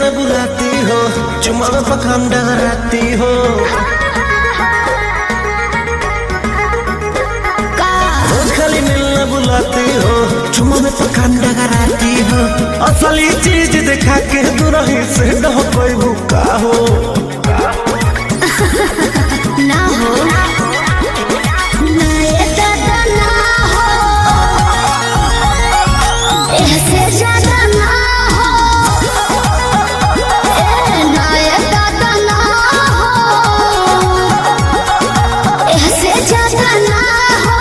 न बुलाती हो, चुमा में पखान डगराती हो। रोज खाली मिलने बुलाती हो, चुमा में पखान डगराती हो। असली चीज दिखा के दुरही से डह कोई भूखा हो ना हो ना ये दादा ना हो, ऐसे ज्यादा ना हो, ना ये दादा ना हो, ऐसे ज्यादा ना हो।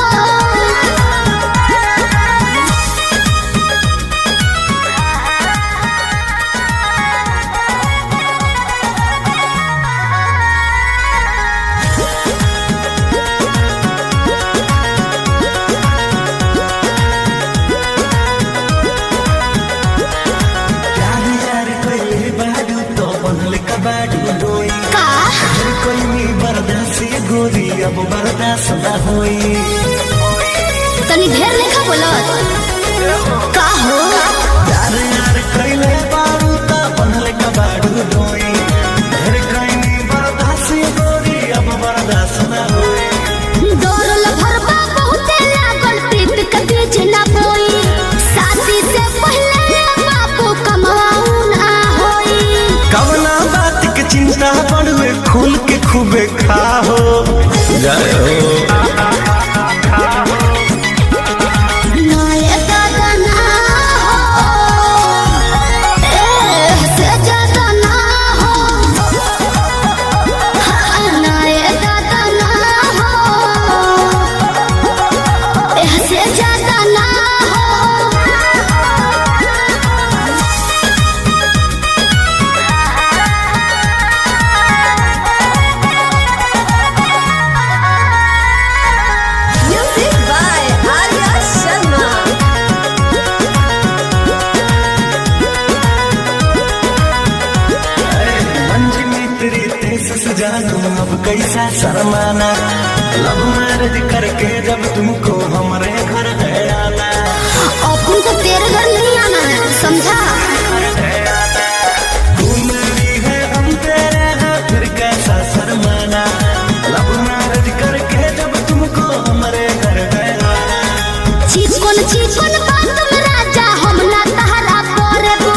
गोरी अब बर्दाश्त न होई, तनी ढेर लेखा बोलत का हो। यार यार कइले बारू त बनले कबाड़ू डोई, ढेर कइनी बर्दाश्त गोरी अब बर्दाश्त न होई। दौड़ल भरबा बहुते लागल प्रीत के बीच ना बोई, शादी से पहले बापू कमाऊ ना होई। कवना बात के चिंता बड़वे खुल के खूबे खाहो जय हो। ना ये दादा ना हो, ऐसे ज्यादा ना हो, ना ये दादा ना हो, ऐसे ज्यादा ना हो। Music by Arya Sharma. मंजिली तेरी तेज सजानो अब कैसा शर्माना, लव मैरिज करके जब तुमको हमारे घर है आना। अपन को तेरे घर नहीं आना है, समझा। तू मेरी है हम तेरे हैं, फिर कैसा शर्माना, लव मैरिज करके जब तुमको हमारे घर है आना। चिकन बात में राजा हम ना तहरा करेबो,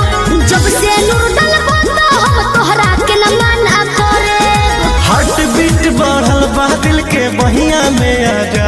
जब से नूर डलबो तो हम तोहरा के न मना करेबो। हार्ट बीट बढ़ल बा दिल के बहिया में आ जा।